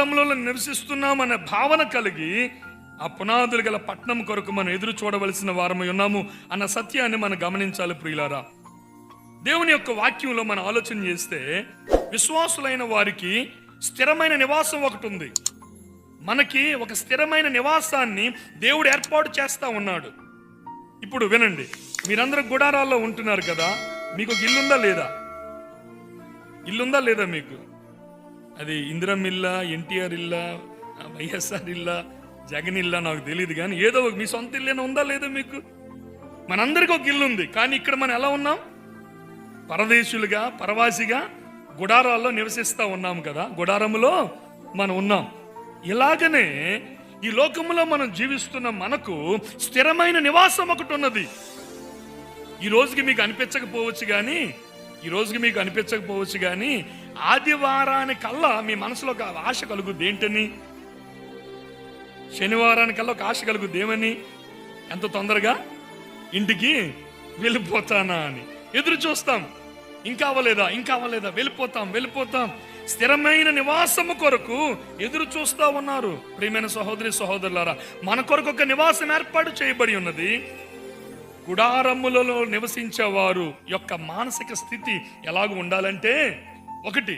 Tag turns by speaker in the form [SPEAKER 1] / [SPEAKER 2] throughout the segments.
[SPEAKER 1] గుడారములో నివసిస్తున్నామనే భావన కలిగి ఆ పునాదులు గల పట్టణం కొరకు మనం ఎదురు చూడవలసిన వారమై ఉన్నాము అన్న సత్యాన్ని మనం గమనించాలి ప్రియులారా. దేవుని యొక్క వాక్యంలో మనం ఆలోచన చేస్తే విశ్వాసులైన వారికి స్థిరమైన నివాసం ఒకటి ఉంది. మనకి ఒక స్థిరమైన నివాసాన్ని దేవుడు ఏర్పాటు చేస్తా ఉన్నాడు. ఇప్పుడు వినండి, మీరందరూ గుడారాల్లో ఉంటున్నారు కదా, మీకు ఒక ఇల్లుందా లేదా? ఇల్లుందా లేదా మీకు? అది ఇందిరమ్మ ఇల్లా, ఎన్టీఆర్ ఇల్లా, వైఎస్ఆర్ ఇల్లా, జగన్ ఇల్లా నాకు తెలియదు, కానీ ఏదో మీ సొంత ఇల్లేనా ఉందా లేదా మీకు? మనందరికీ ఒక ఇల్లు ఉంది. కానీ ఇక్కడ మనం ఎలా ఉన్నాం? పరదేశులుగా, పరవాసిగా గుడారాల్లో నివసిస్తా ఉన్నాము కదా, గుడారములో మనం ఉన్నాం. ఇలాగనే ఈ లోకములో మనం జీవిస్తున్న మనకు స్థిరమైన నివాసం ఒకటి ఉన్నది. ఈ రోజుకి మీకు అనిపించకపోవచ్చు కానీ ఆదివారానికల్లా మీ మనసులో ఒక ఆశ కలుగుద్ది. ఏంటని? శనివారానికల్లా ఒక ఆశ కలుగుద్ది. ఏమని? ఎంత తొందరగా ఇంటికి వెళ్ళిపోతానా అని ఎదురు చూస్తాం. ఇంకా అవ్వలేదా, వెళ్ళిపోతాం. స్థిరమైన నివాసము కొరకు ఎదురు చూస్తా ఉన్నారు. ప్రియమైన సహోదరి సహోదరులారా, మన కొరకు ఒక నివాసం ఏర్పాటు చేయబడి ఉన్నది. గుడారములలో నివసించేవారు యొక్క మానసిక స్థితి ఎలాగ ఉండాలంటే, ఒకటి,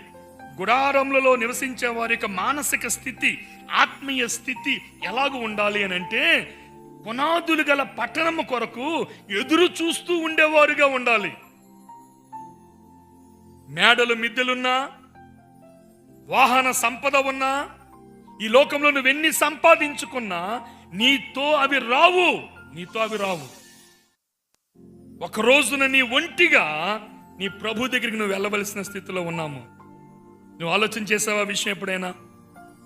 [SPEAKER 1] గుడారములలో నివసించే వారి యొక్క మానసిక స్థితి, ఆత్మీయ స్థితి ఎలాగ ఉండాలి అని అంటే, పునాదులు గల పట్టణము కొరకు ఎదురు చూస్తూ ఉండేవారుగా ఉండాలి. మేడలు మిద్దెలున్నా, వాహన సంపద ఉన్నా, ఈ లోకంలో నువ్వెన్ని సంపాదించుకున్నా నీతో అవి రావు. ఒక రోజున నీ ఒంటిగా నీ ప్రభు దగ్గరికి నువ్వు వెళ్ళవలసిన స్థితిలో ఉన్నాము. నువ్వు ఆలోచన చేసావా విషయం ఎప్పుడైనా?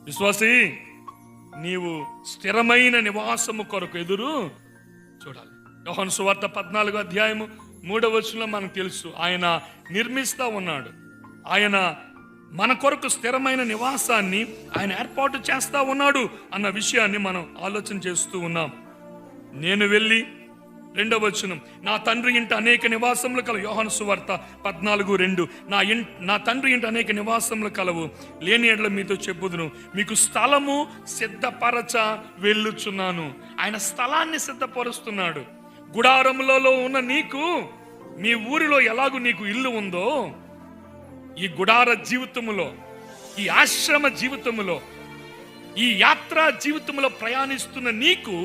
[SPEAKER 1] విశ్వాసి, నీవు స్థిరమైన నివాసము కొరకు ఎదురు చూడాలి. యోహాను సువార్త 14వ అధ్యాయము 3వ వచనంలో మనకు తెలుసు, ఆయన నిర్మిస్తా ఉన్నాడు. ఆయన మన కొరకు స్థిరమైన నివాసాన్ని ఆయన ఏర్పాటు చేస్తా ఉన్నాడు అన్న విషయాన్ని మనం ఆలోచన చేస్తూ ఉన్నాం. నేను వెళ్ళి, 2వ వచనం, నా తండ్రి ఇంట అనేక నివాసములు కలవు. యోహాను సువార్త 14:2, నా తండ్రి ఇంట అనేక నివాసములు కలవు, లేని ఎడల మీతో చెప్పుదును, మీకు స్థలము సిద్ధపరచ వెళ్ళుచున్నాను. ఆయన స్థలాన్ని సిద్ధపరుస్తున్నాడు. గుడారములలో ఉన్న నీకు, మీ ఊరిలో ఎలాగూ నీకు ఇల్లు ఉందో, ఈ గుడార జీవితములో, ఈ ఆశ్రమ జీవితములో, ఈ యాత్రా జీవితంలో ప్రయాణిస్తున్న నీకు,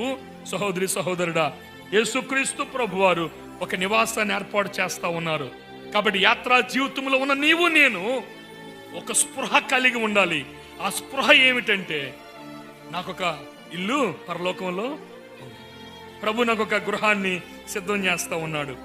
[SPEAKER 1] సహోదరి సహోదరుడా, యేసుక్రీస్తు ప్రభువారు ఒక నివాసాన్ని ఏర్పాటు చేస్తా ఉన్నారు. కాబట్టి యాత్రా జీవితంలో ఉన్న నీవు నేను ఒక స్పృహ కలిగి ఉండాలి. ఆ స్పృహ ఏమిటంటే, నాకొక ఇల్లు పరలోకంలో ఉంది. ప్రభు నాకు ఒక గృహాన్ని సిద్ధం చేస్తా ఉన్నాడు.